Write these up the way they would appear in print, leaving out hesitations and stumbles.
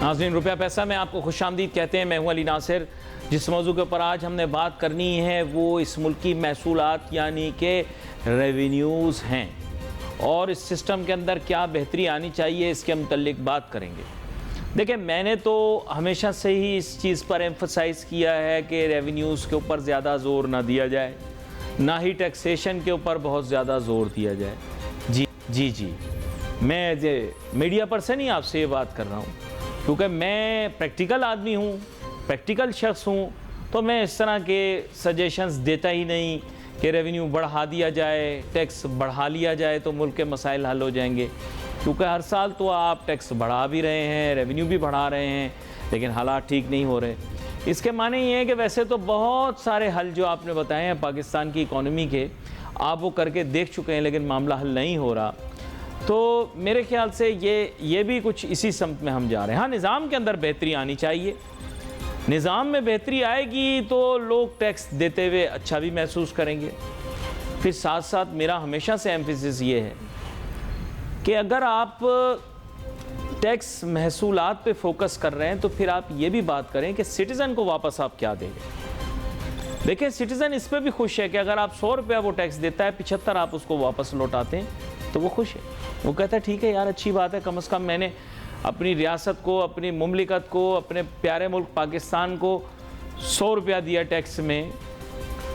ناظرین، روپیہ پیسہ میں آپ کو خوش آمدید کہتے ہیں۔ میں ہوں علی ناصر۔ جس موضوع کے اوپر آج ہم نے بات کرنی ہے وہ اس ملک کی محصولات یعنی کہ ریونیوز ہیں، اور اس سسٹم کے اندر کیا بہتری آنی چاہیے اس کے متعلق بات کریں گے۔ دیکھیں، میں نے تو ہمیشہ سے ہی اس چیز پر ایمفسائز کیا ہے کہ ریونیوز کے اوپر زیادہ زور نہ دیا جائے، نہ ہی ٹیکسیشن کے اوپر بہت زیادہ زور دیا جائے۔ جی میں as a media person he آپ سے یہ بات کر رہا ہوں، کیونکہ میں پریکٹیکل آدمی ہوں، پریکٹیکل شخص ہوں، تو میں اس طرح کے سجیشنز دیتا ہی نہیں کہ ریونیو بڑھا دیا جائے، ٹیکس بڑھا لیا جائے تو ملک کے مسائل حل ہو جائیں گے، کیونکہ ہر سال تو آپ ٹیکس بڑھا بھی رہے ہیں، ریونیو بھی بڑھا رہے ہیں، لیکن حالات ٹھیک نہیں ہو رہے۔ اس کے معنی یہ ہے کہ ویسے تو بہت سارے حل جو آپ نے بتائے ہیں پاکستان کی اکانومی کے، آپ وہ کر کے دیکھ چکے ہیں، لیکن معاملہ حل نہیں ہو رہا۔ تو میرے خیال سے یہ بھی کچھ اسی سمت میں ہم جا رہے ہیں۔ ہاں، نظام کے اندر بہتری آنی چاہیے۔ نظام میں بہتری آئے گی تو لوگ ٹیکس دیتے ہوئے اچھا بھی محسوس کریں گے۔ پھر ساتھ ساتھ میرا ہمیشہ سے ایمفیسس یہ ہے کہ اگر آپ ٹیکس محصولات پہ فوکس کر رہے ہیں تو پھر آپ یہ بھی بات کریں کہ سٹیزن کو واپس آپ کیا دیں گے۔ دیکھیں، سٹیزن اس پہ بھی خوش ہے کہ اگر آپ 100 روپیہ وہ ٹیکس دیتا ہے، 75 آپ اس کو واپس لوٹاتے ہیں تو وہ خوش ہے۔ وہ کہتا ہے ٹھیک ہے یار، اچھی بات ہے، کم از کم میں نے اپنی ریاست کو، اپنی مملکت کو، اپنے پیارے ملک پاکستان کو 100 روپیہ دیا ٹیکس میں،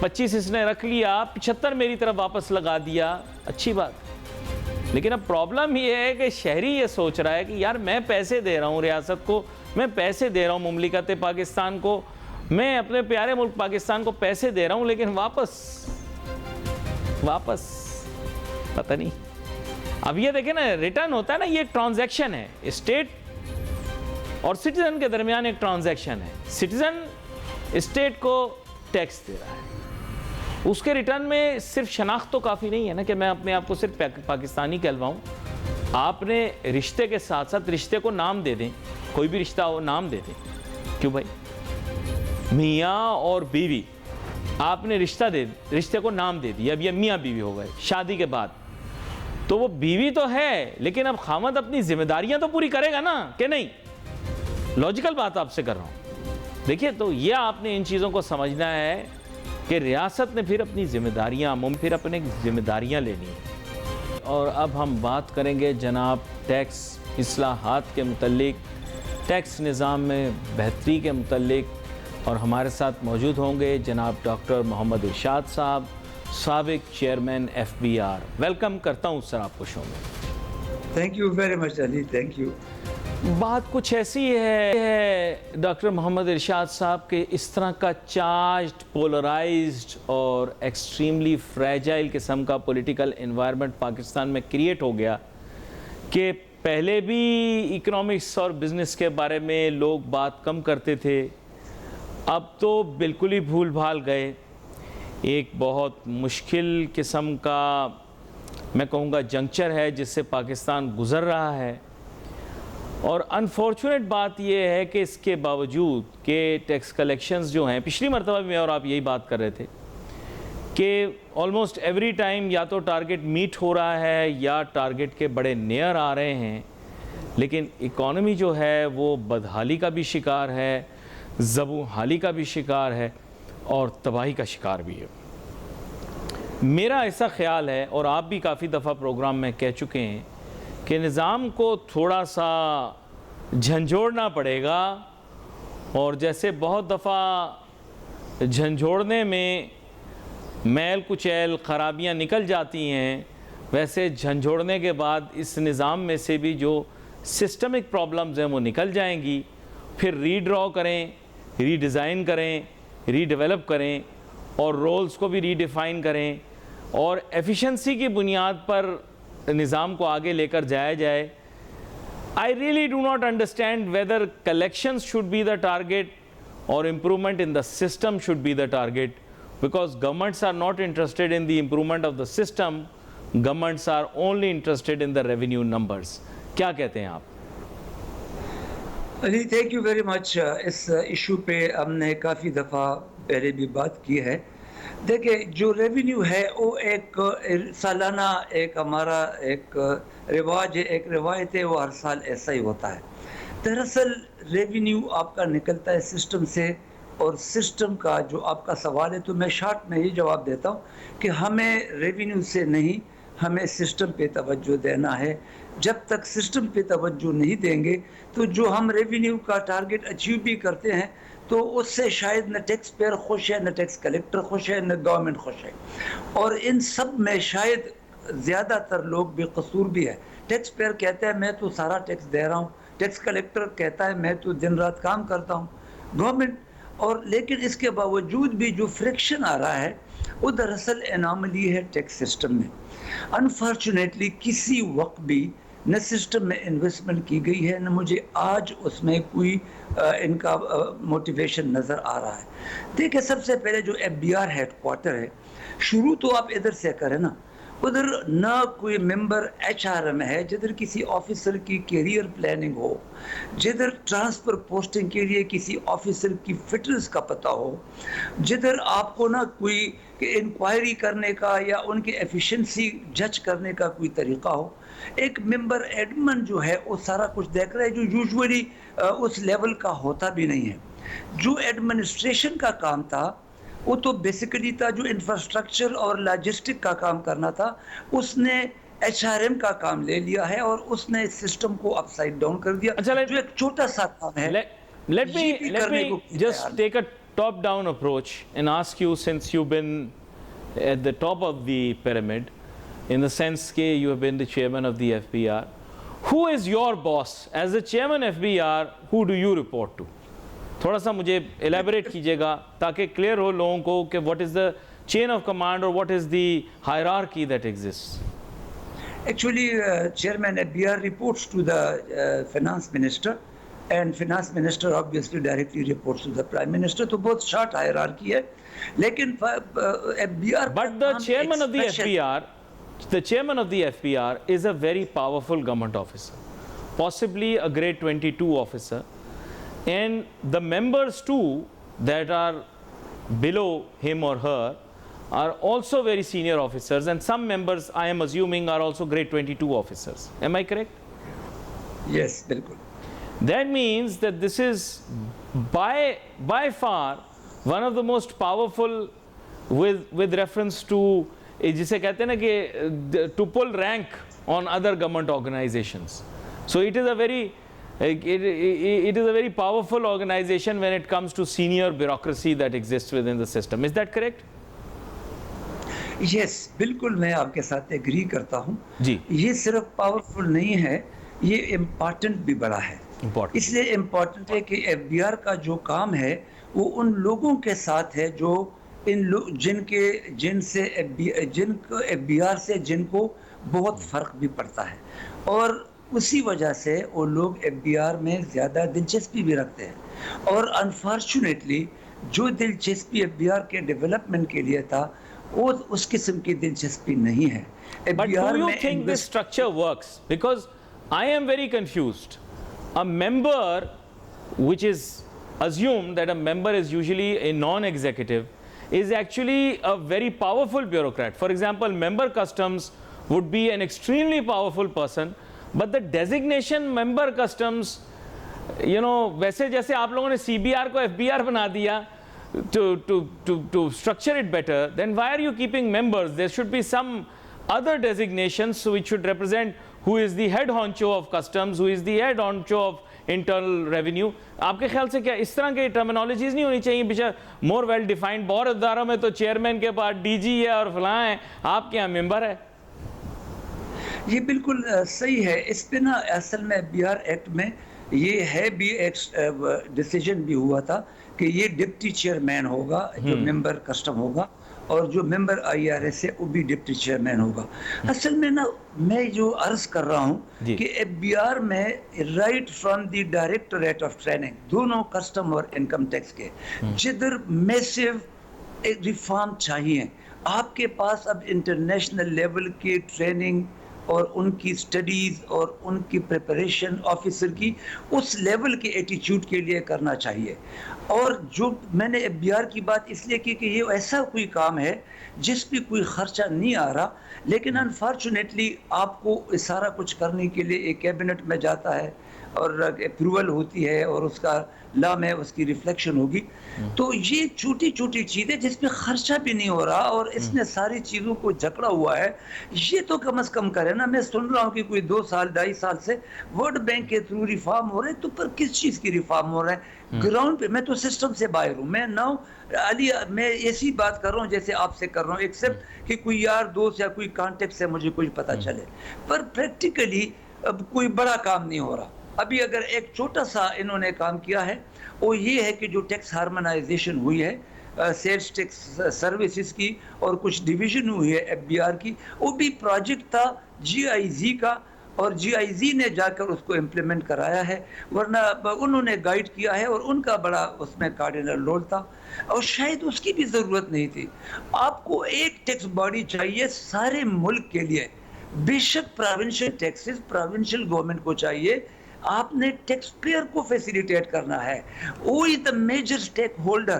25 اس نے رکھ لیا، 75 میری طرف واپس لگا دیا، اچھی بات۔ لیکن اب پرابلم یہ ہے کہ شہری یہ سوچ رہا ہے کہ یار میں پیسے دے رہا ہوں ریاست کو، میں پیسے دے رہا ہوں مملکت پاکستان کو، میں اپنے پیارے ملک پاکستان کو پیسے دے رہا ہوں، لیکن واپس پتہ نہیں۔ اب یہ دیکھیں نا، ریٹرن ہوتا ہے نا، یہ ایک ٹرانزیکشن ہے، اسٹیٹ اور سٹیزن کے درمیان ایک ٹرانزیکشن ہے۔ سٹیزن اسٹیٹ کو ٹیکس دے رہا ہے، اس کے ریٹرن میں صرف شناخت تو کافی نہیں ہے نا کہ میں اپنے آپ کو صرف پاکستانی کہلواؤں۔ آپ نے رشتے کے ساتھ ساتھ رشتے کو نام دے دیں، کوئی بھی رشتہ ہو نام دے دیں۔ کیوں بھائی؟ میاں اور بیوی، آپ نے رشتے کو نام دے دیا، اب یہ میاں بیوی ہو گئے شادی کے بعد، تو وہ بیوی تو ہے لیکن اب خامد اپنی ذمہ داریاں تو پوری کرے گا نا کہ نہیں؟ لاجیکل بات آپ سے کر رہا ہوں۔ دیکھیے، تو یہ آپ نے ان چیزوں کو سمجھنا ہے کہ ریاست نے پھر اپنی ذمہ داریاں لینی ہیں۔ اور اب ہم بات کریں گے جناب ٹیکس اصلاحات کے متعلق، ٹیکس نظام میں بہتری کے متعلق، اور ہمارے ساتھ موجود ہوں گے جناب ڈاکٹر محمد ارشاد صاحب، سابق چیئرمین FBR۔ ویلکم کرتا ہوں سر آپ کو شو میں۔ Thank you very much Ali, thank you. بات کچھ ایسی ہے ڈاکٹر محمد ارشاد صاحب کہ اس طرح کا چارجڈ، پولرائزڈ اور ایکسٹریملی فریجائل قسم کا پولیٹیکل انوائرمنٹ پاکستان میں کریٹ ہو گیا کہ پہلے بھی اکنامکس اور بزنس کے بارے میں لوگ بات کم کرتے تھے، اب تو بالکل ہی بھول بھال گئے۔ ایک بہت مشکل قسم کا میں کہوں گا جنکچر ہے جس سے پاکستان گزر رہا ہے، اور انفارچونیٹ بات یہ ہے کہ اس کے باوجود کہ ٹیکس کلیکشنز جو ہیں، پچھلی مرتبہ بھی میں اور آپ یہی بات کر رہے تھے کہ آلموسٹ ایوری ٹائم یا تو ٹارگٹ میٹ ہو رہا ہے یا ٹارگٹ کے بڑے نیئر آ رہے ہیں، لیکن اکانومی جو ہے وہ بدحالی کا بھی شکار ہے، زبوں حالی کا بھی شکار ہے، اور تباہی کا شکار بھی ہے۔ میرا ایسا خیال ہے، اور آپ بھی کافی دفعہ پروگرام میں کہہ چکے ہیں، کہ نظام کو تھوڑا سا جھنجھوڑنا پڑے گا، اور جیسے بہت دفعہ جھنجھوڑنے میں میل کچیل خرابیاں نکل جاتی ہیں، ویسے جھنجھوڑنے کے بعد اس نظام میں سے بھی جو سسٹمک پرابلمز ہیں وہ نکل جائیں گی۔ پھر ری ڈرا کریں، ری ڈیزائن کریں، ری ڈیولپ کریں، اور رولز کو بھی ری ڈیفائن کریں، اور ایفیشنسی کی بنیاد پر نظام کو آگے لے کر جایا جائے۔ I really do not understand whether collections should be the target or improvement in the system should be the target, because governments are not interested in the improvement of the system, governments are only interested in the revenue numbers۔ کیا کہتے ہیں آپ؟ Ali, thank you very much. اس issue پہ ہم نے کافی دفعہ پہلے بھی بات کی ہے۔ دیکھیں، جو ریونیو ہے وہ ایک سالانہ ایک ہمارا ایک رواج ہے، ایک روایت ہے، وہ ہر سال ایسا ہی ہوتا ہے۔ دراصل ریونیو آپ کا نکلتا ہے سسٹم سے، اور سسٹم کا جو آپ کا سوال ہے تو میں شارٹ میں یہ جواب دیتا ہوں کہ ہمیں ریونیو سے نہیں، ہمیں سسٹم پہ توجہ دینا ہے. جب تک سسٹم پہ توجہ نہیں دیں گے تو جو ہم ریونیو کا ٹارگٹ اچیو بھی کرتے ہیں تو اس سے شاید نہ ٹیکس پیئر خوش ہے، نہ ٹیکس کلیکٹر خوش ہے، نہ گورنمنٹ خوش ہے. اور ان سب میں شاید زیادہ تر لوگ بے قصور بھی ہے. ٹیکس پیئر کہتا ہے میں تو سارا ٹیکس دے رہا ہوں، ٹیکس کلیکٹر کہتا ہے میں تو دن رات کام کرتا ہوں، گورنمنٹ. اور لیکن اس کے باوجود بھی جو فریکشن آ رہا ہے وہ دراصل اناملی ہے ٹیکس سسٹم میں. انفارچونیٹلی کسی وقت بھی نہ سسٹم میں انویسٹمنٹ کی گئی ہے، نہ مجھے آج اس میں کوئی ان کا موٹیویشن نظر آ رہا ہے. دیکھیں سب سے پہلے جو F B R headquarter ہے، شروع تو آپ ادھر سے کریں نا. ادھر نہ کوئی ممبر ایچ آر ایم ہے جدھر کسی آفیسر کی کیریئر پلاننگ ہو، جدھر ٹرانسفر پوسٹنگ کے لیے کسی آفیسر کی فٹنس کا پتہ ہو، جدھر آپ کو نہ کوئی انکوائری کرنے کا یا ان کی ایفیشنسی جج کرنے کا کوئی طریقہ ہو. ایک ممبر ایڈمن جو ہے وہ سارا کچھ دیکھ رہا ہے، جو یوزولی اس لیول کا ہوتا بھی نہیں ہے. جو ایڈمنسٹریشن کا کام تھا وہ تو بیسیکلی تھا جو انفراسٹرکچر اور لاجسٹک کا کام کرنا تھا، اس نے ایچ آر ایم کا کام لے لیا ہے اور اس نے سسٹم کو اپ سائڈ ڈاؤن کر دیا. جو ایک چھوٹا سا کام ہے let me just take a top down approach and ask you, since you've been at the top of the pyramid, in the sense that you have been the chairman of the FBR, who is your boss? As the chairman FBR, who do you report to? تھوڑا سا مجھے elaborate کیجیے گا تاکہ clear ہو لوگوں کو کہ what is the chain of command or what is the hierarchy that exists. Actually, Chairman FBR reports to the Finance Minister, and Finance Minister obviously directly reports to the Prime Minister. تو بہت short hierarchy ہے. لیکن FBR But the chairman of the FBR is a very powerful government officer, possibly a grade 22 officer. And the members too that are below him or her are also very senior officers, and some members I am assuming are also grade 22 officers. Am I correct? Yes, bilkul. That means that this is by far one of the most powerful with reference to jise kehte hain na ki to pull rank on other government organizations. So it is a very powerful organization when it comes to senior bureaucracy that exists within the system. Is that correct? Yes, بالکل میں آپ کے ساتھ agri کرتا ہوں. جی. یہ صرف powerful نہیں ہے، یہ امپورٹنٹ بھی بڑا ہے. اس لیے امپورٹنٹ ہے کہ ایف بی آر کا جو کام ہے وہ ان لوگوں کے ساتھ ہے جو جن کو ایف بی آر سے جن کو بہت فرق بھی پڑتا ہے، اور اسی وجہ سے وہ لوگ ایف بی آر میں زیادہ دلچسپی بھی رکھتے ہیں. اور انفارچونیٹلی جو دلچسپی ایف بی آر کے ڈیولپمنٹ کے لیے تھا وہ اس قسم کی دلچسپی نہیں ہے. But do you think this structure works? Because I am very confused. A member, which is assumed that a member is usually a non-executive, is actually a very powerful bureaucrat. For example, member customs would be an extremely powerful person, but the designation member customs, ویسے جیسے آپ لوگوں نے C B are کو F B are بنا دیا to structure it better, then why are you keeping members? There should be some other designations which should represent who is the head honcho of customs, who is the head honcho of internal revenue. آپ کے خیال سے کیا اس طرح کی terminologies نہیں ہونی چاہیے؟ بیچارے مور ویل ڈیفائنڈ. بہت اداروں میں تو چیئرمین کے پاس ڈی جی ہے اور فلاں ہے، آپ کے یہاں ممبر ہے. یہ بالکل صحیح ہے. اس پہ نا اصل میں بی آر ایکٹ میں یہ ہے بھی ایک ڈیسیجن بھی ہوا تھا کہ یہ ڈپٹی چیئرمین ہوگا جو ممبر کسٹم ہوگا، اور جو ممبر آئی آر ایس ہے وہ بھی ڈپٹی چیئرمین ہوگا. اصل میں نا میں جو عرض کر رہا ہوں کہ ایف بی آر میں right from the directorate of training, دونوں کسٹم اور انکم ٹیکس کے، جدھر میسو ریفارم چاہیے. آپ کے پاس اب انٹرنیشنل لیول کی ٹریننگ اور ان کی سٹڈیز اور ان کی پریپریشن آفیسر کی اس لیول کے ایٹیچیوڈ کے لیے کرنا چاہیے. اور جو میں نے FBR کی بات اس لیے کی کہ یہ ایسا کوئی کام ہے جس پہ کوئی خرچہ نہیں آ رہا، لیکن انفارچونیٹلی آپ کو سارا کچھ کرنے کے لیے ایک کیبنٹ میں جاتا ہے اور اپروول ہوتی ہے اور اس کا لا میں اس کی ریفلیکشن ہوگی. تو یہ چھوٹی چھوٹی چیزیں جس پہ خرچہ بھی نہیں ہو رہا اور اس نے ساری چیزوں کو جکڑا ہوا ہے، یہ تو کم از کم کرے نا. میں سن رہا ہوں کہ کوئی 2 سال 2.5 سال سے ورلڈ بینک کے تھرو ریفارم ہو رہے ہیں، تو پر کس چیز کی ریفارم ہو رہے ہیں؟ گراؤنڈ پہ میں تو سسٹم سے باہر ہوں. میں نہ علی میں ایسی بات کر رہا ہوں جیسے آپ سے کر رہا ہوں، ایکسپٹ کہ کوئی یار دوست یا کوئی کانٹیکٹ سے مجھے کچھ پتہ چلے، پر پریکٹیکلی اب کوئی بڑا کام نہیں ہو رہا. ابھی اگر ایک چھوٹا سا انہوں نے کام کیا ہے وہ یہ ہے کہ جو ٹیکس ہارمونائزیشن ہوئی ہے سیلز ٹیکس سروسز کی اور کچھ ڈویژن ہوئی ہے FBR کی، وہ بھی پروجیکٹ تھا GIZ کا، اور GIZ نے جا کر اس کو امپلیمنٹ کرایا ہے، ورنہ انہوں نے گائیڈ کیا ہے اور ان کا بڑا اس میں کارڈینل رول تھا، اور شاید اس کی بھی ضرورت نہیں تھی. آپ کو ایک ٹیکس باڈی چاہیے سارے ملک کے لیے. بے شک پروونشل ٹیکسز پروونشل گورنمنٹ کو چاہیے، آپ نے ٹیکس پیئر کو فیسیلیٹیٹ کرنا ہے، وہی دا میجر سٹیک ہولڈر،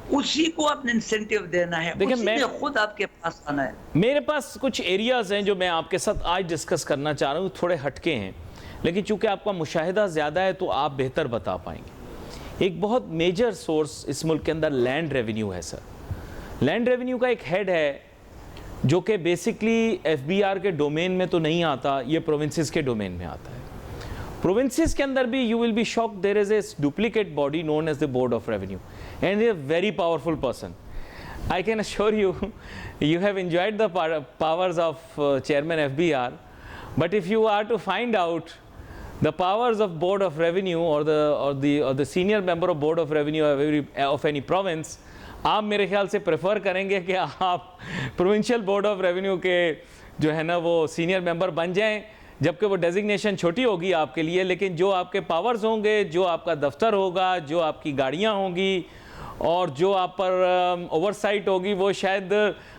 اسی کو آپ نے انسینٹیو دینا ہے، اسی نے خود آپ کے پاس آنا ہے. میرے پاس کچھ ایریاز ہیں جو میں آپ کے ساتھ آج ڈسکس کرنا چاہ رہا ہوں، تھوڑے ہٹکے ہیں، لیکن چونکہ آپ کا مشاہدہ زیادہ ہے تو آپ بہتر بتا پائیں گے. ایک بہت میجر سورس اس ملک کے اندر لینڈ ریونیو ہے. سر لینڈ ریونیو کا ایک ہیڈ ہے جو کہ بیسکلی FBR کے ڈومین میں تو نہیں آتا، یہ پروونسز کے ڈومین میں آتا ہے. پروونسز کے اندر بھی you will be shock there is a duplicate body known as the Board of Revenue and a very powerful person. I can assure you, you have enjoyed the powers of Chairman FBR, but if you are to find out the powers of Board of Revenue or the senior member of Board of Revenue of any province, آپ میرے خیال سے prefer کریں گے کہ آپ provincial board of revenue کے جو ہے نا وہ سینئر ممبر بن جائیں، جبکہ وہ ڈیزگنیشن چھوٹی ہوگی آپ کے لیے، لیکن جو آپ کے پاورز ہوں گے، جو آپ کا دفتر ہوگا، جو آپ کی گاڑیاں ہوں گی اور جو آپ پر اوور سائٹ ہوگی، وہ شاید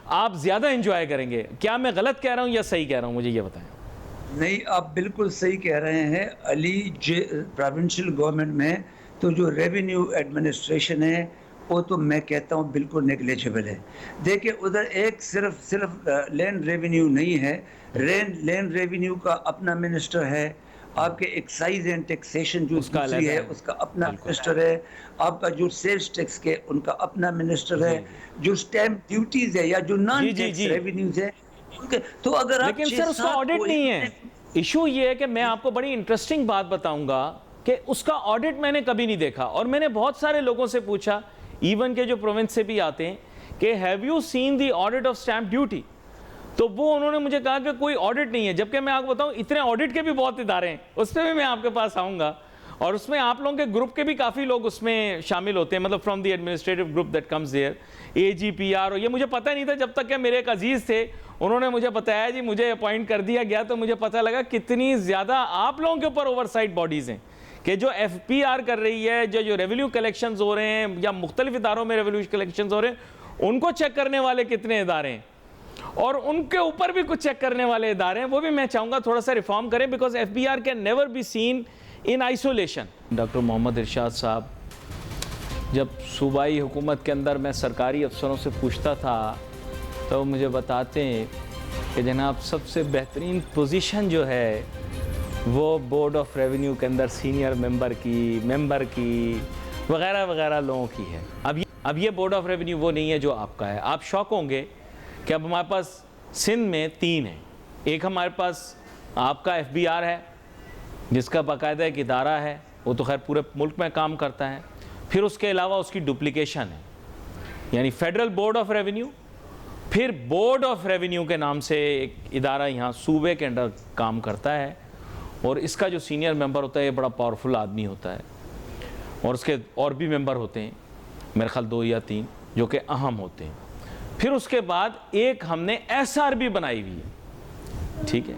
آپ زیادہ انجوائے کریں گے. کیا میں غلط کہہ رہا ہوں یا صحیح کہہ رہا ہوں؟ مجھے یہ بتائیں. نہیں، آپ بالکل صحیح کہہ رہے ہیں علی. پروونشل گورنمنٹ میں تو جو ریونیو ایڈمنسٹریشن ہے وہ تو میں کہتا ہوں بالکل نیگلیجبل ہے. دیکھیں ادھر ایک صرف لینڈ ریونیو نہیں ہے، لینڈ ریونیو کا اپنا منسٹر ہے، آپ کے ایکسائز اینڈ ٹیکسیشن جو دوسری ہے اس کا اپنا منسٹر ہے، آپ کا جو سیلز ٹیکس کے ان کا اپنا منسٹر ہے، جو سٹیمپ ڈیوٹیز ہے یا جو نان ٹیکس ریونیوز ہے. تو اگر آپ لیکن سر اس کا آڈٹ نہیں ہے. ایشو یہ ہے کہ میں آپ کو بڑی انٹرسٹنگ بات بتاؤں گا کہ اس کا آڈٹ میں نے کبھی نہیں دیکھا، اور میں نے بہت سارے لوگوں سے پوچھا ایون کے جو پروونس سے بھی آتے ہیں کہ have you seen the audit of stamp duty, تو وہ انہوں نے مجھے کہا کہ کوئی آڈٹ نہیں ہے. جبکہ میں آپ کو بتاؤں اتنے آڈٹ کے بھی بہت ادارے ہیں، اس پہ بھی میں آپ کے پاس آؤں گا، اور اس میں آپ لوگوں کے گروپ کے بھی کافی لوگ اس میں شامل ہوتے ہیں، مطلب from the administrative group that comes there, AGPR. یہ مجھے پتہ نہیں تھا جب تک کہ میرے ایک عزیز تھے، انہوں نے مجھے بتایا جی مجھے اپوائنٹ کر دیا گیا، تو مجھے پتہ لگا کتنی زیادہ آپ لوگوں کے اوپر اوور سائٹ باڈیز ہیں کہ جو FBR کر رہی ہے، جو ریونیو کلیکشنز ہو رہے ہیں یا مختلف اداروں میں ریونیو کلیکشنز ہو رہے ہیں، ان کو چیک کرنے والے کتنے ادارے ہیں، اور ان کے اوپر بھی کچھ چیک کرنے والے ادارے ہیں. وہ بھی میں چاہوں گا تھوڑا سا ریفارم کریں، because FBR can never be seen in isolation. Doctor Muhammad Irshad sahib, جب صوبائی حکومت کے اندر میں سرکاری افسروں سے پوچھتا تھا تو وہ مجھے بتاتے ہیں کہ جناب سب سے بہترین پوزیشن جو ہے وہ بورڈ آف ریونیو کے اندر سینئر ممبر کی وغیرہ وغیرہ لوگوں کی ہے. اب یہ بورڈ آف ریونیو وہ نہیں ہے جو آپ کا ہے. آپ شوق ہوں گے کہ اب ہمارے پاس سندھ میں 3 ہیں. ایک ہمارے پاس آپ کا FBR ہے جس کا باقاعدہ ایک ادارہ ہے، وہ تو خیر پورے ملک میں کام کرتا ہے. پھر اس کے علاوہ اس کی ڈپلیکیشن ہے، یعنی فیڈرل بورڈ آف ریونیو، پھر بورڈ آف ریونیو کے نام سے ایک ادارہ یہاں صوبے کے اندر کام کرتا ہے، اور اس کا جو سینئر ممبر ہوتا ہے یہ بڑا پاورفل آدمی ہوتا ہے، اور اس کے اور بھی ممبر ہوتے ہیں میرے خیال 2 یا 3 جو کہ اہم ہوتے ہیں. پھر اس کے بعد ایک ہم نے SRB بنائی ہوئی ہے، ٹھیک ہے،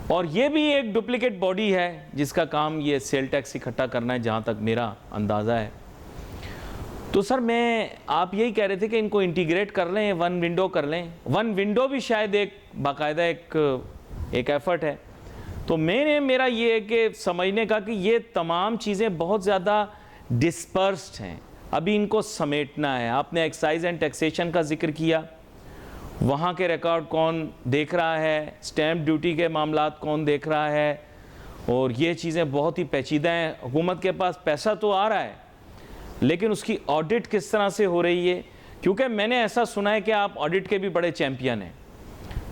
اور یہ بھی ایک ڈپلیکیٹ باڈی ہے جس کا کام یہ سیل ٹیکس اکٹھا کرنا ہے جہاں تک میرا اندازہ ہے. تو سر میں آپ یہی کہہ رہے تھے کہ ان کو انٹیگریٹ کر لیں، 1 ونڈو کر لیں. 1 ونڈو بھی شاید ایک باقاعدہ ایک ایفرٹ ہے. تو میرا یہ ہے کہ سمجھنے کا کہ یہ تمام چیزیں بہت زیادہ ڈسپرسڈ ہیں. ابھی ان کو سمیٹنا ہے. آپ نے ایکسائز اینڈ ٹیکسیشن کا ذکر کیا, وہاں کے ریکارڈ کون دیکھ رہا ہے, سٹیمپ ڈیوٹی کے معاملات کون دیکھ رہا ہے, اور یہ چیزیں بہت ہی پیچیدہ ہیں. حکومت کے پاس پیسہ تو آ رہا ہے لیکن اس کی آڈٹ کس طرح سے ہو رہی ہے, کیونکہ میں نے ایسا سنا ہے کہ آپ آڈٹ کے بھی بڑے چیمپئن ہیں,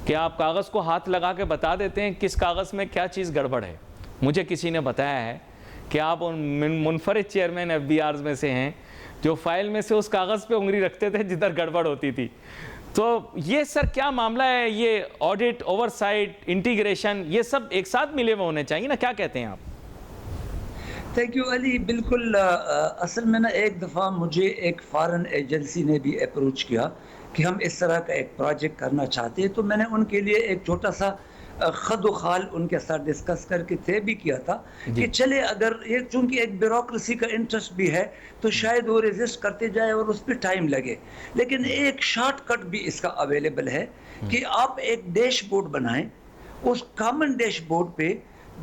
کہ آپ کاغذ کو ہاتھ لگا کے بتا دیتے ہیں کس کاغذ میں کیا چیز گڑبڑ ہے. مجھے کسی نے بتایا ہے کہ آپ منفرد چیئرمین ایف بی آرز میں سے ہیں جو فائل میں سے اس کاغذ پہ انگلی رکھتے تھے جدھر گڑبڑ ہوتی تھی. تو یہ سر کیا معاملہ ہے, یہ آڈٹ, اوور سائٹ, انٹیگریشن, یہ سب ایک ساتھ ملے ہوئے ہونے چاہیے نا, کیا کہتے ہیں آپ؟ تھینک یو علی. بالکل, اصل میں نا ایک دفعہ مجھے ایک فارن ایجنسی نے بھی اپروچ کیا کہ ہم اس طرح کا ایک پروجیکٹ کرنا چاہتے ہیں, تو میں نے ان کے لیے ایک چھوٹا سا خد و خال ان کے ساتھ ڈسکس کر کے طے بھی کیا تھا کہ چلے اگر یہ چونکہ ایک بیوروکریسی کا انٹرسٹ بھی ہے تو شاید وہ ریزسٹ کرتے جائے اور اس پہ ٹائم لگے, لیکن ایک شارٹ کٹ بھی اس کا اویلیبل ہے کہ آپ ایک ڈیش بورڈ بنائیں, اس کامن ڈیش بورڈ پہ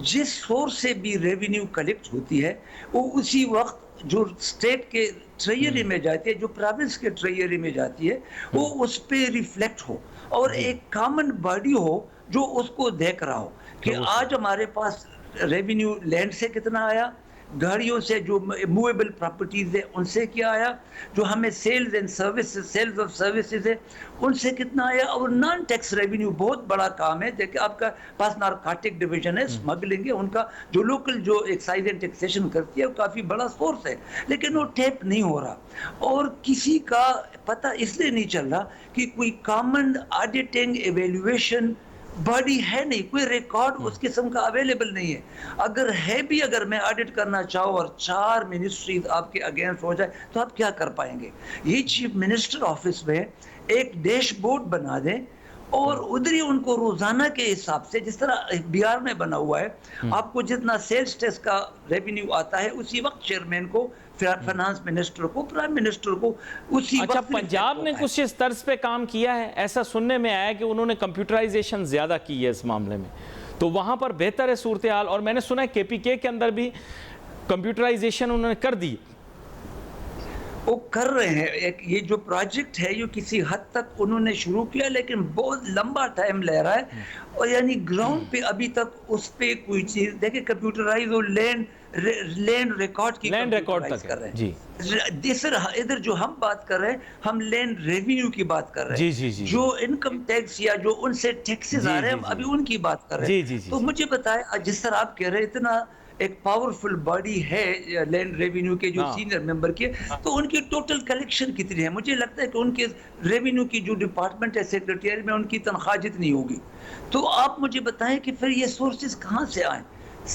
جس سورس سے بھی ریونیو کلیکٹ ہوتی ہے وہ اسی وقت جو اسٹیٹ کے ٹریجری میں جاتی ہے, جو پروونس کے ٹریجری میں جاتی ہے, وہ اس پہ ریفلیکٹ ہو اور ایک کامن باڈی ہو جو اس کو دیکھ رہا ہو کہ آج ہمارے پاس ریونیو لینڈ سے کتنا آیا, گاڑیوں سے جو موویبل پراپرٹیز ہے ان سے کیا آیا, جو ہمیں sales and services, sales of services ہے ان سے کتنا آیا, اور نان ٹیکس ریونیو بہت بڑا کام ہے. دیکھیں آپ کا پاس نارکوٹک ڈویژن ہے, اسمگلنگ ہے, ان کا جو لوکل جو ایکسائز اینڈ ٹیکسیشن کرتی ہے وہ کافی بڑا سورس ہے, لیکن وہ ٹیپ نہیں ہو رہا اور کسی کا پتہ اس لیے نہیں چل رہا کہ کوئی کامن آڈیٹنگ ایویلویشن باڈی ہے نہیں, کوئی ریکارڈ اس قسم کا اویلیبل نہیں ہے. اگر ہے بھی, اگر میں آڈٹ کرنا چاہوں اور 4 منسٹریز آپ کے اگینسٹ ہو جائے تو آپ کیا کر پائیں گے؟ یہ چیف منسٹر آفس میں ایک ڈیش بورڈ بنا دیں اور ادھر ہی ان کو روزانہ کے حساب سے, جس طرح بہار میں بنا ہوا ہے, آپ کو جتنا سیلز ٹیکس کا ریونیو آتا ہے اسی وقت چیئرمین کو, فائنانس منسٹر کو, پرائم منسٹر کو اسی وقت. اچھا, پنجاب نے کچھ اس طرز پہ کام کیا ہے, ایسا سننے میں آیا کہ انہوں نے کمپیوٹرائزیشن زیادہ کی ہے اس معاملے میں, تو وہاں پر بہتر ہے صورتحال, اور میں نے سنا ہے کے پی کے اندر بھی کمپیوٹرائزیشن انہوں نے کر دی. وہ کر رہے ہیں, ایک یہ جو پروجیکٹ ہے یہ کسی حد تک انہوں نے شروع کیا لیکن بہت لمبا ٹائم لے رہا ہے, اور یعنی گراؤنڈ پہ ابھی تک اس پہ کوئی چیز, دیکھیں کمپیوٹرائز اور لینڈ ریکارڈ کی کمپیوٹرائز کر رہے ہیں جی سر. ادھر جو ہم بات کر رہے ہیں ہم لینڈ ریونیو کی بات کر رہے ہیں, جو انکم ٹیکس یا جو ان سے ٹیکسز آ رہے ہیں ہم ابھی ان کی بات کر رہے ہیں. تو مجھے بتائیں, جس طرح آپ کہہ رہے ہیں اتنا ایک پاورفل باڈی ہے لینڈ ریونیو کے جو سینئر ممبر کے, تو ان کی ٹوٹل کلیکشن کتنی ہے؟ مجھے لگتا ہے کہ ان کے ریونیو کی جو ڈپارٹمنٹ ہے سیکریٹریٹ میں, ان کی تنخواہ جتنی ہوگی. تو آپ مجھے بتائیں کہ پھر یہ سورسز کہاں سے آئیں؟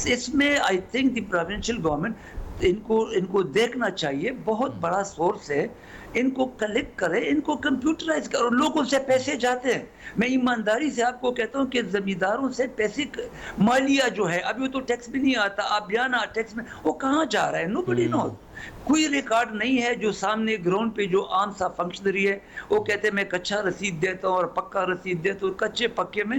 اس میں I think the provincial government ان کو دیکھنا چاہیے, بہت بڑا سورس ہے, ان کو کلیکٹ کرے, ان کو کمپیوٹرائز کرو. لوگوں سے پیسے جاتے ہیں, میں ایمانداری سے آپ کو کہتا ہوں کہ زمینداروں سے پیسے مالیہ جو ہے, ابھی تو ٹیکس بھی نہیں آتا, آپ بیانہ ٹیکس میں, وہ کہاں جا رہا ہے؟ نوبڈی نوز. کوئی ریکارڈ نہیں ہے جو سامنے گراؤنڈ پہ جو عام سا فنکشنری ہے وہ کہتے ہیں میں کچا رسید دیتا ہوں اور پکا رسید دیتا ہوں. کچے پکے میں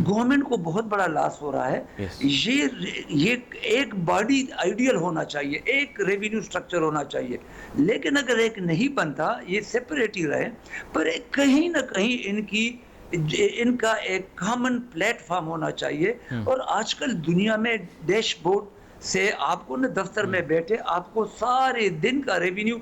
گورنمنٹ کو بہت بڑا لاس ہو رہا ہے. یہ ایک باڈی آئیڈیل ہونا چاہیے, ایک ریونیو سٹرکچر ہونا چاہیے, لیکن اگر ایک نہیں بنتا, یہ سیپریٹ ہی رہے, پر کہیں نہ کہیں ان کا ایک کامن پلیٹ فارم ہونا چاہیے. اور آج کل دنیا میں ڈیش بورڈ سے آپ کو نا دفتر میں بیٹھے آپ کو سارے دن کا ریونیو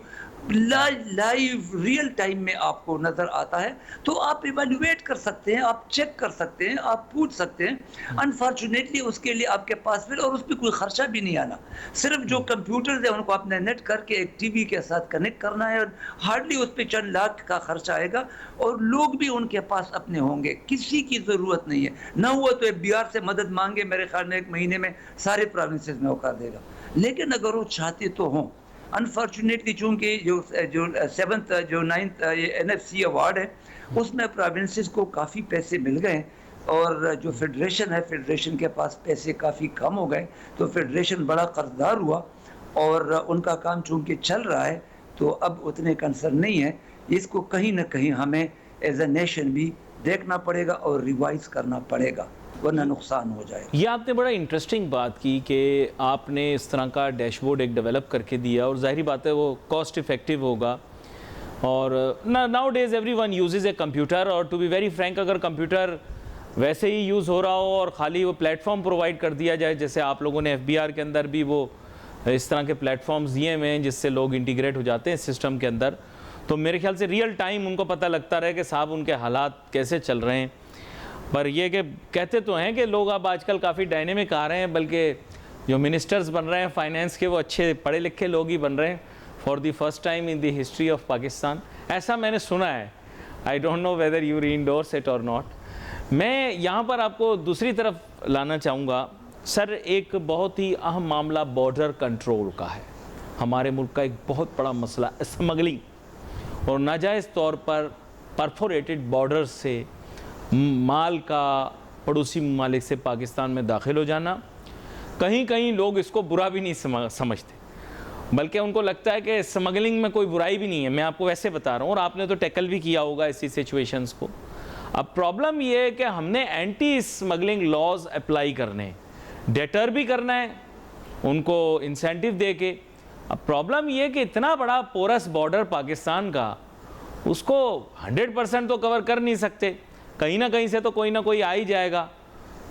لائیو ریئل ٹائم میں آپ کو نظر آتا ہے, تو آپ ایویلویٹ کر سکتے ہیں, آپ چیک کر سکتے ہیں, آپ پوچھ سکتے ہیں. انفارچونیٹلی اس کے لیے آپ کے پاس اور اس پہ کوئی خرچہ بھی نہیں آنا, صرف جو کمپیوٹرز ہیں ان کو اپنے نیٹ کر کے ایک ٹی وی کے ساتھ کنیکٹ کرنا ہے, اور ہارڈلی اس پہ چند لاکھ کا خرچہ آئے گا, اور لوگ بھی ان کے پاس اپنے ہوں گے, کسی کی ضرورت نہیں ہے. نہ ہوا تو بہار سے مدد مانگے, میرے خیال میں 1 مہینے میں سارے پروونسز میں وہ کر دے گا. لیکن اگر وہ چاہتے تو ہوں, انفارچونیٹلی چونکہ جو 7th جو 9th N F C award ہے اس میں پروونسز کو کافی پیسے مل گئے, اور جو فیڈریشن ہے فیڈریشن کے پاس پیسے کافی کم ہو گئے, تو فیڈریشن بڑا قرضدار ہوا, اور ان کا کام چونکہ چل رہا ہے تو اب اتنے کنسرن نہیں ہے. اس کو کہیں نہ کہیں ہمیں ایز اے نیشن بھی دیکھنا پڑے گا اور ریوائز کرنا پڑے گا. ورنہ نقصان ہو جائے. یہ آپ نے بڑا انٹرسٹنگ بات کی کہ آپ نے اس طرح کا ڈیش بورڈ ایک ڈیولپ کر کے دیا, اور ظاہری بات ہے وہ کاسٹ افیکٹو ہوگا. اور nowadays everyone uses a computer, اور ٹو بی ویری فرینک اگر کمپیوٹر ویسے ہی یوز ہو رہا ہو اور خالی وہ پلیٹ فارم پرووائڈ کر دیا جائے, جیسے آپ لوگوں نے FBR کے اندر بھی وہ اس طرح کے پلیٹ فارمز دیے ہوئے ہیں جس سے لوگ انٹیگریٹ ہو جاتے ہیں سسٹم کے اندر, تو میرے خیال سے ریئل ٹائم ان کو پتہ لگتا رہے کہ صاحب ان کے حالات کیسے چل رہے ہیں. پر یہ کہ کہتے تو ہیں کہ لوگ اب آج کل کافی ڈائنامک آ رہے ہیں, بلکہ جو منسٹرز بن رہے ہیں فائنینس کے وہ اچھے پڑھے لکھے لوگ ہی بن رہے ہیں for the first time in the history of Pakistan, ایسا میں نے سنا ہے. I don't know whether you endorse it or not. میں یہاں پر آپ کو دوسری طرف لانا چاہوں گا. سر, ایک بہت ہی اہم معاملہ بارڈر کنٹرول کا ہے. ہمارے ملک کا ایک بہت بڑا مسئلہ اسمگلنگ اور ناجائز طور پر پرفوریٹڈ بارڈر سے مال کا پڑوسی ممالک سے پاکستان میں داخل ہو جانا. کہیں کہیں لوگ اس کو برا بھی نہیں سمجھتے, بلکہ ان کو لگتا ہے کہ اسمگلنگ میں کوئی برائی بھی نہیں ہے. میں آپ کو ویسے بتا رہا ہوں, اور آپ نے تو ٹیکل بھی کیا ہوگا ایسی سچویشنز کو. اب پرابلم یہ ہے کہ ہم نے اینٹی اسمگلنگ لاز اپلائی کرنے, ڈیٹر بھی کرنا ہے ان کو انسینٹیو دے کے. اب پرابلم یہ ہے کہ اتنا بڑا پورس بارڈر پاکستان کا, اس کو 100% تو کور کر نہیں سکتے, کہیں نہ کہیں سے تو کوئی نہ کوئی آ ہی جائے گا.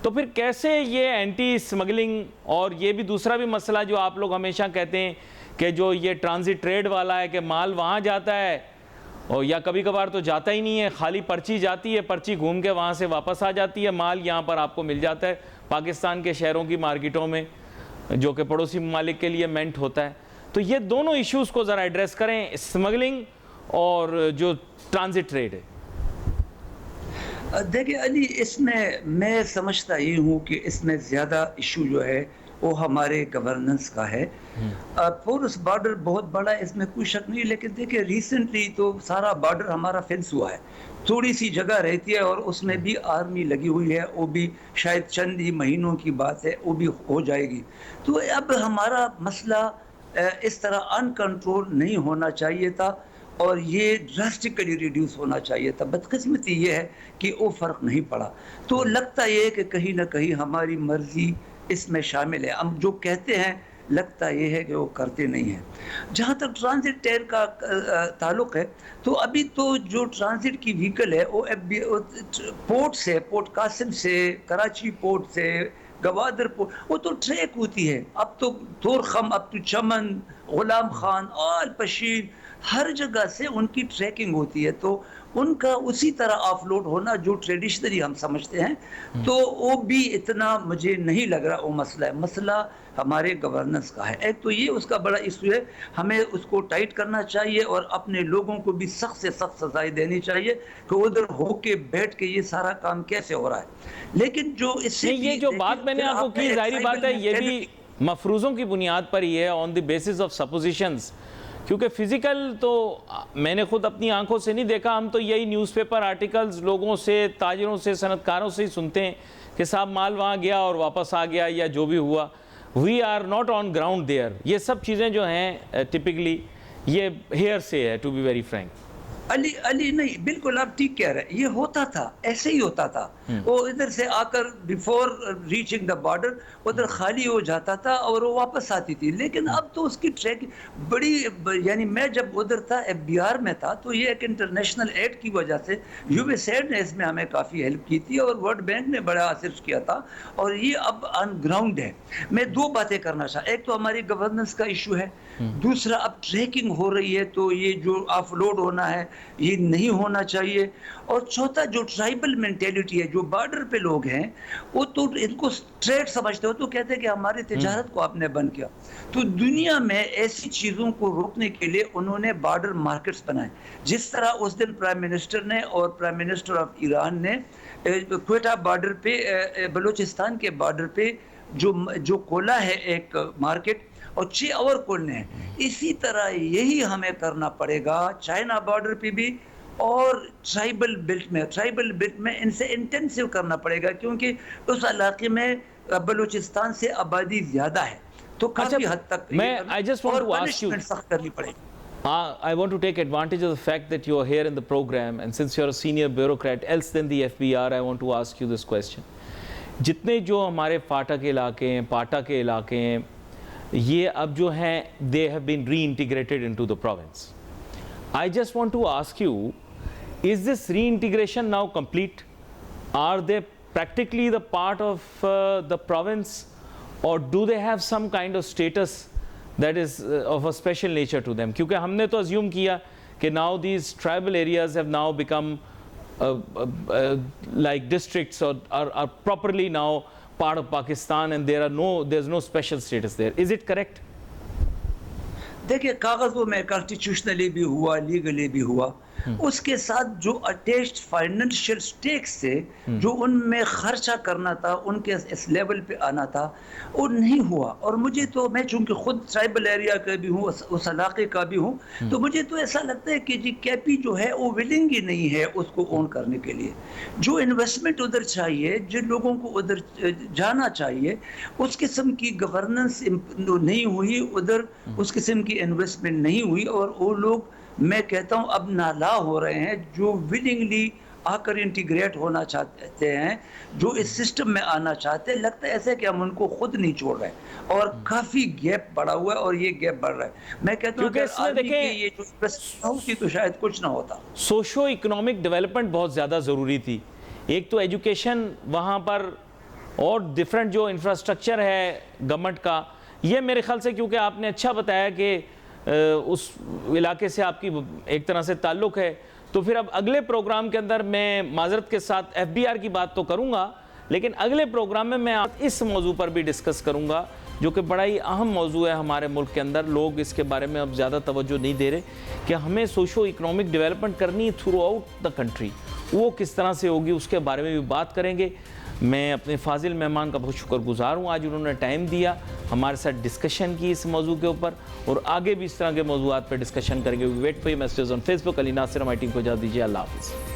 تو پھر کیسے یہ اینٹی اسمگلنگ, اور یہ بھی دوسرا بھی مسئلہ جو آپ لوگ ہمیشہ کہتے ہیں کہ جو یہ ٹرانزٹ ٹریڈ والا ہے کہ مال وہاں جاتا ہے اور یا کبھی کبھار تو جاتا ہی نہیں ہے, خالی پرچی جاتی ہے, پرچی گھوم کے وہاں سے واپس آ جاتی ہے, مال یہاں پر آپ کو مل جاتا ہے پاکستان کے شہروں کی مارکیٹوں میں جو کہ پڑوسی ممالک کے لیے مینٹ ہوتا ہے. تو یہ دونوں ایشوز کو ذرا ایڈریس کریں, اسمگلنگ اور جو ٹرانزٹ ٹریڈ ہے. دیکھیں علی, اس میں سمجھتا یہ ہوں کہ اس میں زیادہ ایشو جو ہے وہ ہمارے گورننس کا ہے. پورس بارڈر بہت بڑا ہے, اس میں کوئی شک نہیں, لیکن دیکھیں ریسنٹلی تو سارا بارڈر ہمارا فینس ہوا ہے. تھوڑی سی جگہ رہتی ہے اور اس میں بھی آرمی لگی ہوئی ہے, وہ بھی شاید چند ہی مہینوں کی بات ہے, وہ بھی ہو جائے گی. تو اب ہمارا مسئلہ اس طرح ان کنٹرول نہیں ہونا چاہیے تھا, اور یہ ڈراسٹکلی ریڈیوس ہونا چاہیے تھا. بدقسمتی یہ ہے کہ وہ فرق نہیں پڑا. تو لگتا یہ ہے کہ کہیں نہ کہیں ہماری مرضی اس میں شامل ہے. ہم جو کہتے ہیں لگتا یہ ہے کہ وہ کرتے نہیں ہیں. جہاں تک ٹرانزٹ ٹیر کا تعلق ہے, تو ابھی تو جو ٹرانزٹ کی وہیکل ہے وہ پورٹ سے, پورٹ قاسم سے, کراچی پورٹ سے, گوادر پورٹ, وہ تو ٹریک ہوتی ہے. اب تو تورخم, اب تو چمن, غلام خان, آل پشیر, ہر جگہ سے ان کی ٹریکنگ ہوتی ہے. تو ان کا اسی طرح آف لوڈ ہونا جو ٹریڈیشنلی ہم سمجھتے ہیں, تو وہ بھی اتنا مجھے نہیں لگ رہا وہ مسئلہ ہے. مسئلہ ہمارے گورننس کا ہے. ایک تو یہ اس کا بڑا ایشو ہے, ہمیں اس کو ٹائٹ کرنا چاہیے اور اپنے لوگوں کو بھی سخت سے سخت سزائیں دینی چاہیے کہ ادھر ہو کے بیٹھ کے یہ سارا کام کیسے ہو رہا ہے. لیکن جو اس سے یہ جو بات میں نے آپ کو کی, ظاہری بات ہے یہ بھی مفروضوں کی بنیاد پر ہی ہے, آن دی بیسس آف سپوزیشنز, کیونکہ فزیکل تو میں نے خود اپنی آنکھوں سے نہیں دیکھا. ہم تو یہی نیوز پیپر آرٹیکلز لوگوں سے, تاجروں سے, صنعت کاروں سے ہی سنتے ہیں کہ صاحب مال وہاں گیا اور واپس آ گیا یا جو بھی ہوا. We are not on ground there. یہ سب چیزیں جو ہیں ٹپکلی یہ ہیئر سے ہے, ٹو بی ویری فرینک. علی نہیں, بالکل آپ ٹھیک کہہ رہے ہیں. یہ ہوتا تھا, ایسے ہی ہوتا تھا. وہ ادھر سے آ کر بیفور ریچنگ دا بارڈر ادھر خالی ہو جاتا تھا اور وہ واپس آتی تھی. لیکن اب تو اس کی ٹریک بڑی, یعنی میں جب ادھر تھا FBR میں تھا, تو یہ ایک انٹرنیشنل ایڈ کی وجہ سے USAID نے اس میں ہمیں کافی ہیلپ کی تھی اور ورلڈ بینک نے بڑا اثر کیا تھا, اور یہ اب آن گراؤنڈ ہے. میں دو باتیں کرنا چاہتا. ایک تو ہماری گورننس کا ایشو ہے, دوسرا اب ٹریکنگ ہو رہی ہے تو یہ جو آف لوڈ ہونا ہے یہ نہیں ہونا چاہیے. اور چوتھا جو ٹرائبل مینٹیلٹی ہے, جو بارڈر پہ لوگ ہیں وہ تو ان کو ٹریڈ سمجھتے ہو, تو کہتے ہیں کہ ہماری تجارت کو آپ نے بند کیا. تو دنیا میں ایسی چیزوں کو روکنے کے لیے انہوں نے بارڈر مارکیٹس بنائے, جس طرح اس دن پرائم منسٹر نے اور پرائم منسٹر آف ایران نے کوئٹہ بارڈر پہ, بلوچستان کے بارڈر پہ جو کھولا ہے ایک مارکیٹ, اور 6 اور کھولنے ہیں. اسی طرح یہی ہمیں کرنا پڑے گا چائنا بارڈر پہ بھی اور ٹرائبل بیلٹ میں ان سے انٹینسیو کرنا پڑے گا, کیونکہ اس علاقے میں بلوچستان سے آبادی زیادہ ہے. تو کافی حد تک اور پنشمنٹ سخت کرنی پڑے گی. I want to take advantage of the fact that you are here in the program, and since you are a senior bureaucrat else than the FBR, I want to ask you this question. جتنے جو ہمارے FATA کے علاقے ہیں، پاٹا کے علاقے ہیں، یہ اب جو ہیں they have been reintegrated into the province. I just want to ask you, is this reintegration now complete? Are they practically the part of the province, or do they have some kind of status that is of a special nature to them? کیونکہ ہم نے تو assume کیا کہ now these tribal areas have now become like districts or are properly now part of Pakistan and there's no special status there. Is it correct? دیکھیں کاغذوں میں constitutionally بھی ہوا، لیگلی بھی ہوا، اس کے ساتھ جو اٹیچڈ فائنینشیل سٹیکس سے جو ان میں خرچہ کرنا تھا، ان کے اس لیول پہ آنا تھا، وہ نہیں ہوا. اور مجھے تو، میں چونکہ خود ٹرائبل ایریا کا بھی ہوں، اس علاقے کا بھی ہوں، تو مجھے تو ایسا لگتا ہے کہ جی کے پی جو ہے وہ ولنگ ہی نہیں ہے اس کو اون کرنے کے لیے. جو انویسٹمنٹ ادھر چاہیے، جن لوگوں کو ادھر جانا چاہیے، اس قسم کی گورننس نہیں ہوئی ادھر، اس قسم کی انویسٹمنٹ نہیں ہوئی، اور وہ لوگ میں کہتا ہوں اب نالا ہو رہے ہیں جو ولنگلی آ کر انٹیگریٹ ہونا چاہتے ہیں، جو اس سسٹم میں آنا چاہتے ہیں. لگتا ہے ایسے کہ ہم ان کو خود نہیں چھوڑ رہے، اور کافی گیپ بڑھا ہوا ہے، اور یہ گیپ بڑھ رہا ہے. میں کہتا ہوں کہ آدمی کی یہ جو انویسٹمنٹ ہوتی تو شاید کچھ نہ ہوتا. سوشو اکنامک ڈیولپمنٹ بہت زیادہ ضروری تھی. ایک تو ایجوکیشن وہاں پر، اور ڈیفرنٹ جو انفراسٹرکچر ہے گورنمنٹ کا، یہ میرے خیال سے، کیونکہ آپ نے اچھا بتایا کہ اس علاقے سے آپ کی ایک طرح سے تعلق ہے، تو پھر اب اگلے پروگرام کے اندر میں معذرت کے ساتھ ایف بی آر کی بات تو کروں گا، لیکن اگلے پروگرام میں اس موضوع پر بھی ڈسکس کروں گا، جو کہ بڑا ہی اہم موضوع ہے ہمارے ملک کے اندر. لوگ اس کے بارے میں اب زیادہ توجہ نہیں دے رہے کہ ہمیں سوشو اکنامک ڈیولپمنٹ کرنی ہے تھرو آؤٹ دا کنٹری. وہ کس طرح سے ہوگی، اس کے بارے میں بھی بات کریں گے. میں اپنے فاضل مہمان کا بہت شکر گزار ہوں، آج انہوں نے ٹائم دیا، ہمارے ساتھ ڈسکشن کی اس موضوع کے اوپر، اور آگے بھی اس طرح کے موضوعات پہ ڈسکشن کریں گے. Wait for your messages on Facebook. Ali Nasir ہماری ٹیم کو اجازت دیجیے. اللہ حافظ.